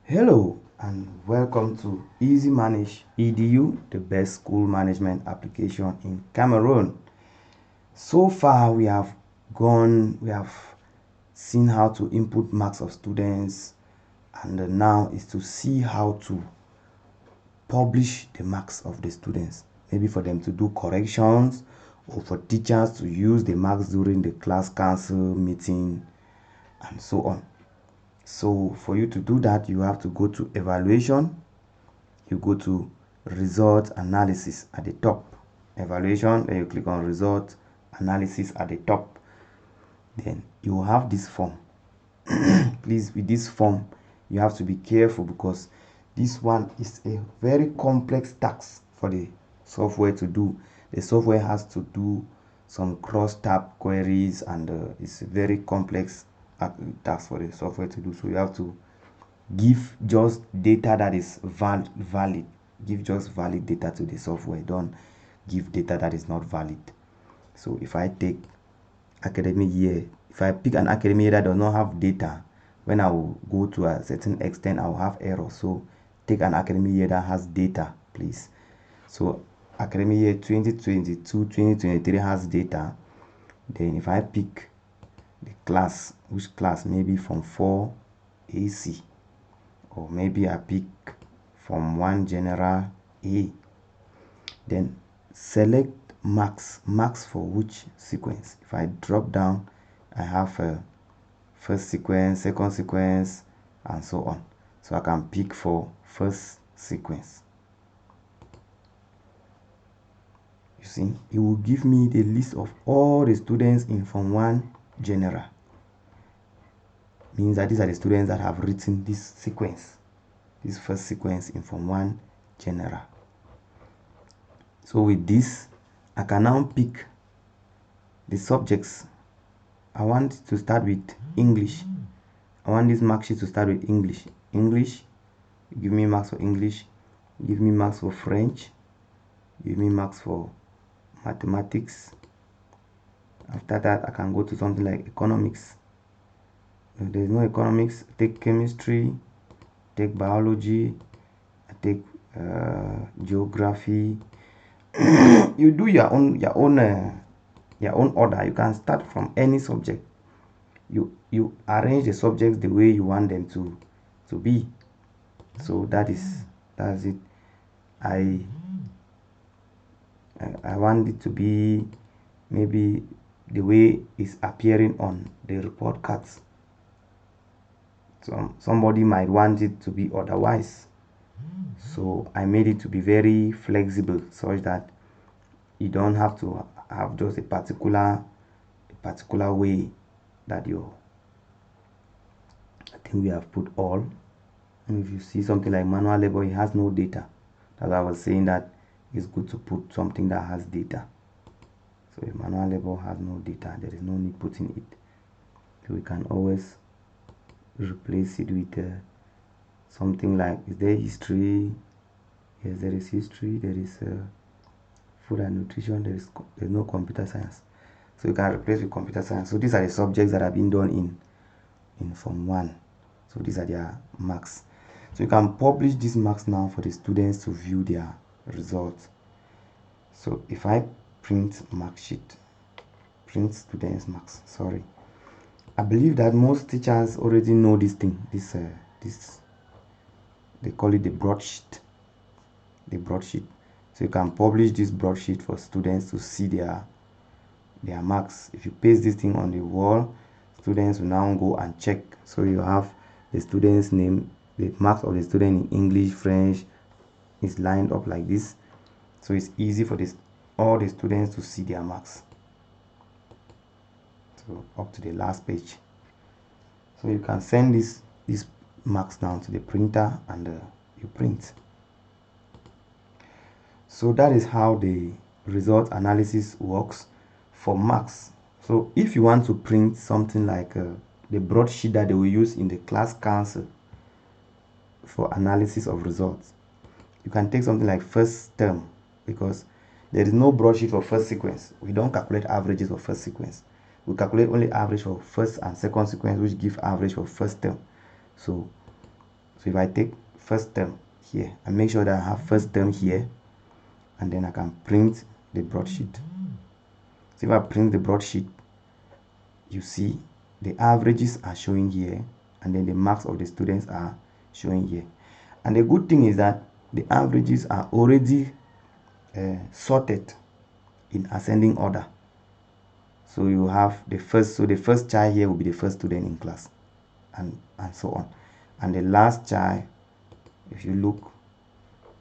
Hello and welcome to EasyManage EDU, the best school management application in Cameroon. So far we have seen how to input marks of students, and now is to see how to publish the marks of the students. Maybe for them to do corrections or for teachers to use the marks during the class council meeting and so on. So for you to do that, you have to go to evaluation. You go to result analysis at the top. Evaluation, then you click on result analysis at the top. Then you will have this form. Please, with this form, you have to be careful because this one is a very complex task for the software to do. The software has to do some cross-tab queries, and it's a very complex task for the software to do. So you have to give just data that is valid. Give just valid data to the software. Don't give data that is not valid. So if I take academic year, if I pick an academic year that does not have data, when I will go to a certain extent, I will have error. So take an academic year that has data, please. So academic year 2022-2023 has data. Then if I pick the class, which class, maybe from 4 AC, or maybe I pick from 1 general A, then select marks for which sequence. If I drop down, I have a first sequence, second sequence, and so on. So I can pick for first sequence. You see, it will give me the list of all the students in Form 1 general. Means that these are the students that have written this sequence, this first sequence in Form 1 general. So with this, I can now pick the subjects. I want to start with English. I want this mark sheet to start with English. English, give me marks for English. Give me marks for French. Give me marks for mathematics. After that, I can go to something like economics. If there is no economics, take chemistry, take biology, take geography. You do your own order. You can start from any subject. You arrange the subjects the way you want them to be. So that's it. I want it to be maybe the way it's appearing on the report cards. So somebody might want it to be otherwise. So I made it to be very flexible such that you don't have to have just a particular way that you. I think we have put all. And if you see something like manual labor, it has no data. That's why I was saying that it's good to put something that has data. So if manual labor has no data, there is no need putting it. So we can always replace it with something like, is there history? Yes, there is history. There is food and nutrition. There's no computer science. So you can replace with computer science. So these are the subjects that have been done in Form 1. So these are their marks. So you can publish these marks now for the students to view their results. So if I print mark sheet, print students marks, sorry, I believe that most teachers already know this thing. This they call it the broadsheet. The broadsheet. So you can publish this broadsheet for students to see their marks. If you paste this thing on the wall, students will now go and check. So you have the student's name, the marks of the student in English, French is lined up like this. So it's easy for all the students to see their marks. So up to the last page. So you can send these marks down to the printer, and you print. So that is how the result analysis works for marks. So if you want to print something like the broadsheet that they will use in the class council for analysis of results, you can take something like first term, because there is no broadsheet for first sequence. We don't calculate averages for first sequence. We calculate only average for first and second sequence, which give average for first term. So So if I take first term here and make sure that I have first term here, and then I can print the broadsheet. So if I print the broadsheet, you see the averages are showing here, and then the marks of the students are showing here. And the good thing is that the averages are already sorted in ascending order. So you have the first child here will be the first student in class, and so on. And the last child, if you look,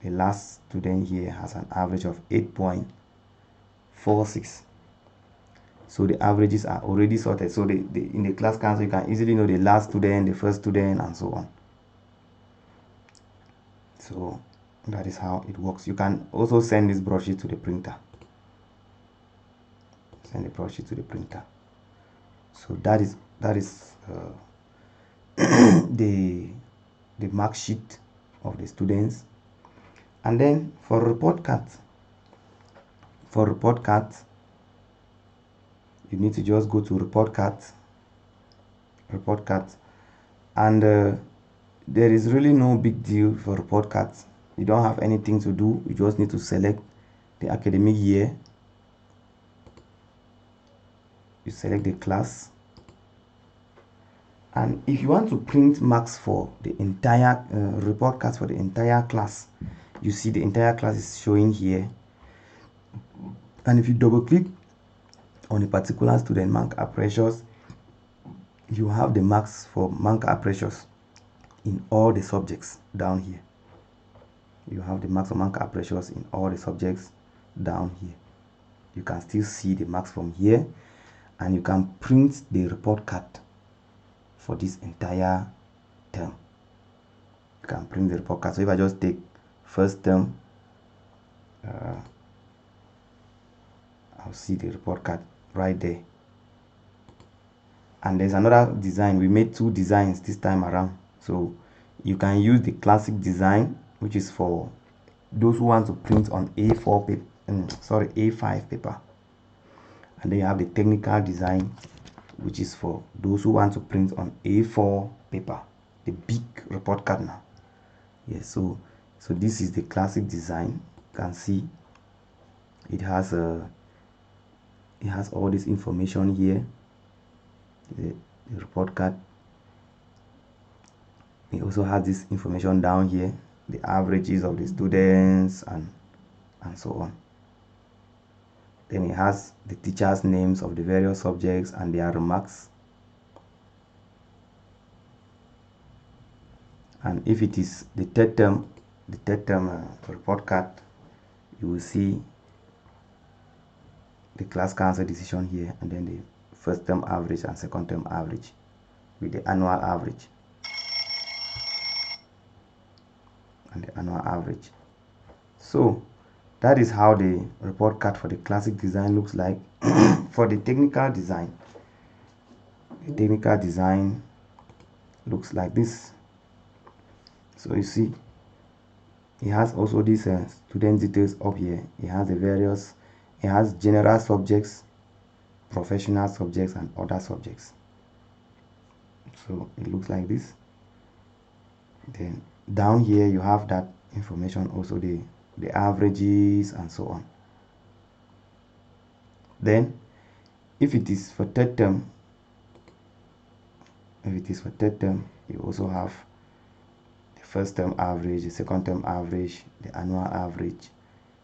the last student here has an average of 8.46. So the averages are already sorted. So in the class council, you can easily know the last student, the first student, and so on. So that is how it works. You can also send this broadsheet to the printer. Send the broadsheet to the printer. So that is the mark sheet of the students. And then for report cards, you need to just go to report cards, and there is really no big deal for report cards. You don't have anything to do. You just need to select the academic year. You select the class, and if you want to print marks for the entire report cards for the entire class, you see the entire class is showing here. And if you double click on a particular student mark appraisals, you have the marks for mark appraisals in all the subjects down here. You have the marks for mark appraisals in all the subjects down here. You can still see the marks from here, and you can print the report card for this entire term. You can print the report card. So if I just take first term, I'll see the report card right there. And there's another design. We made two designs this time around. So you can use the classic design, which is for those who want to print on A4 paper, A5 paper. And then you have the technical design, which is for those who want to print on A4 paper, the big report card now. Yes, so this is the classic design. You can see it has all this information here. The report card. It also has this information down here, the averages of the students and so on. Then it has the teachers' names of the various subjects and their remarks. And if it is the third term report card, you will see the class council decision here, and then the first term average and second term average with the annual average and the annual average. So that is how the report card for the classic design looks like. For the technical design looks like this. So you see it has also these student details up here. It has general subjects, professional subjects, and other subjects. So it looks like this. Then down here you have that information, also the averages and so on. Then if it is for third term, you also have the first term average, the second term average, the annual average,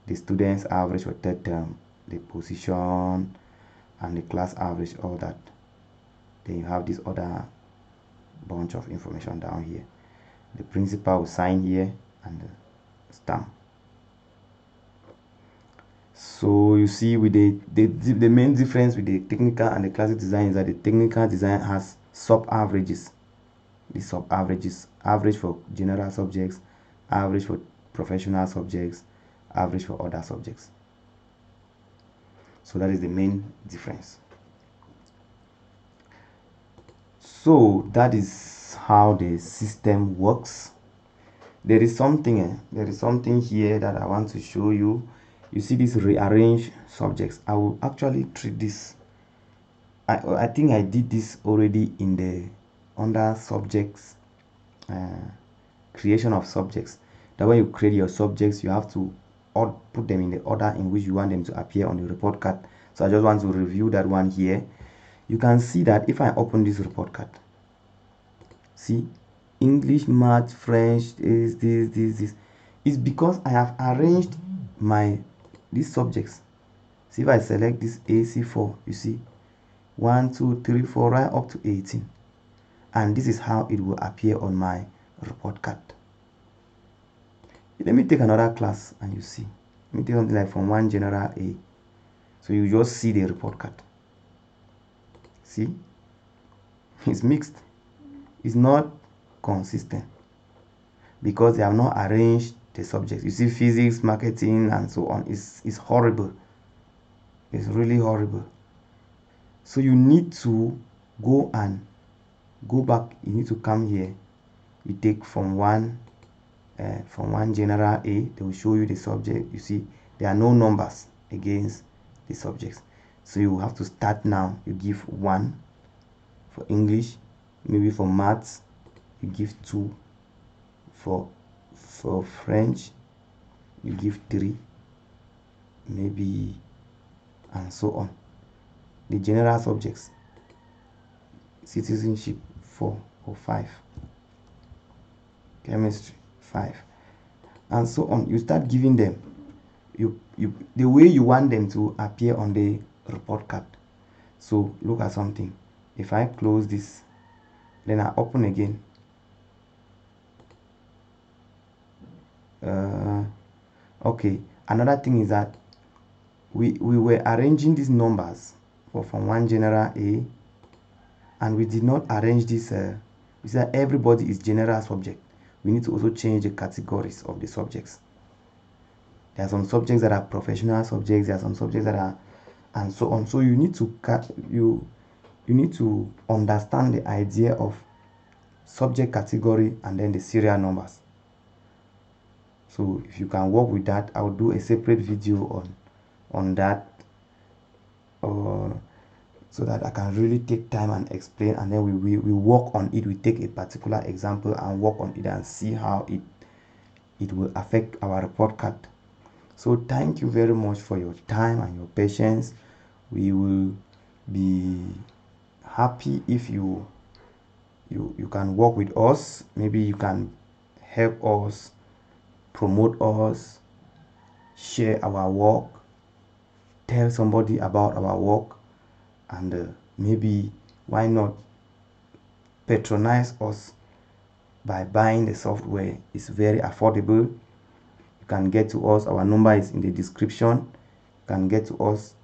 the students average for third term, the position, and the class average, all that. Then you have this other bunch of information down here. The principal will sign here and the stamp. So you see, with the main difference with the technical and the classic design is that the technical design has sub-averages. The sub-averages: average for general subjects, average for professional subjects, average for other subjects. So that is the main difference. So that is how the system works. There is something here that I want to show you. You see this rearrange subjects. I will actually treat this. I think I did this already in the under subjects creation of subjects. That when you create your subjects, you have to put them in the order in which you want them to appear on the report card. So I just want to review that one here. You can see that if I open this report card, see, English, Math, French, is this. It's because I have arranged these subjects. See, if I select this AC4, you see 1, 2, 3, 4, right up to 18. And this is how it will appear on my report card. Let me take another class and you see. Let me take something like from 1 General A. So you just see the report card. See? It's mixed. It's not consistent because they have not arranged the subjects. You see, physics, marketing, and so on. It's horrible. It's really horrible. So you need to go back. You need to come here. You take from one General A. They will show you the subject. You see, there are no numbers against the subjects. So you have to start now. You give 1 for English. Maybe for maths, you give 2. For French, you give 3. Maybe, and so on. The general subjects, citizenship 4 or 5, chemistry 5, and so on. You start giving them the way you want them to appear on the report card. So look at something. If I close this, then I open again, okay, another thing is that we were arranging these numbers from 1 General A, and we did not arrange this. We said everybody is general subject. We need to also change the categories of the subjects. There are some subjects that are professional subjects. There are some subjects that are, and so on. So you need to you need to understand the idea of subject category and then the serial numbers. So if you can work with that, I'll do a separate video on that, so that I can really take time and explain, and then we work on it. We take a particular example and work on it and see how it will affect our report card. So thank you very much for your time and your patience. We will be happy if you can work with us. Maybe you can help us, promote us, share our work, tell somebody about our work, and maybe why not patronize us by buying the software. It's very affordable. You can get to us. Our number is in the description. You can get to us,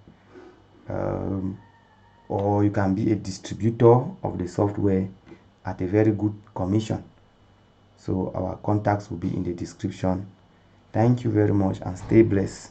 or you can be a distributor of the software at a very good commission. So our contacts will be in the description. Thank you very much and stay blessed.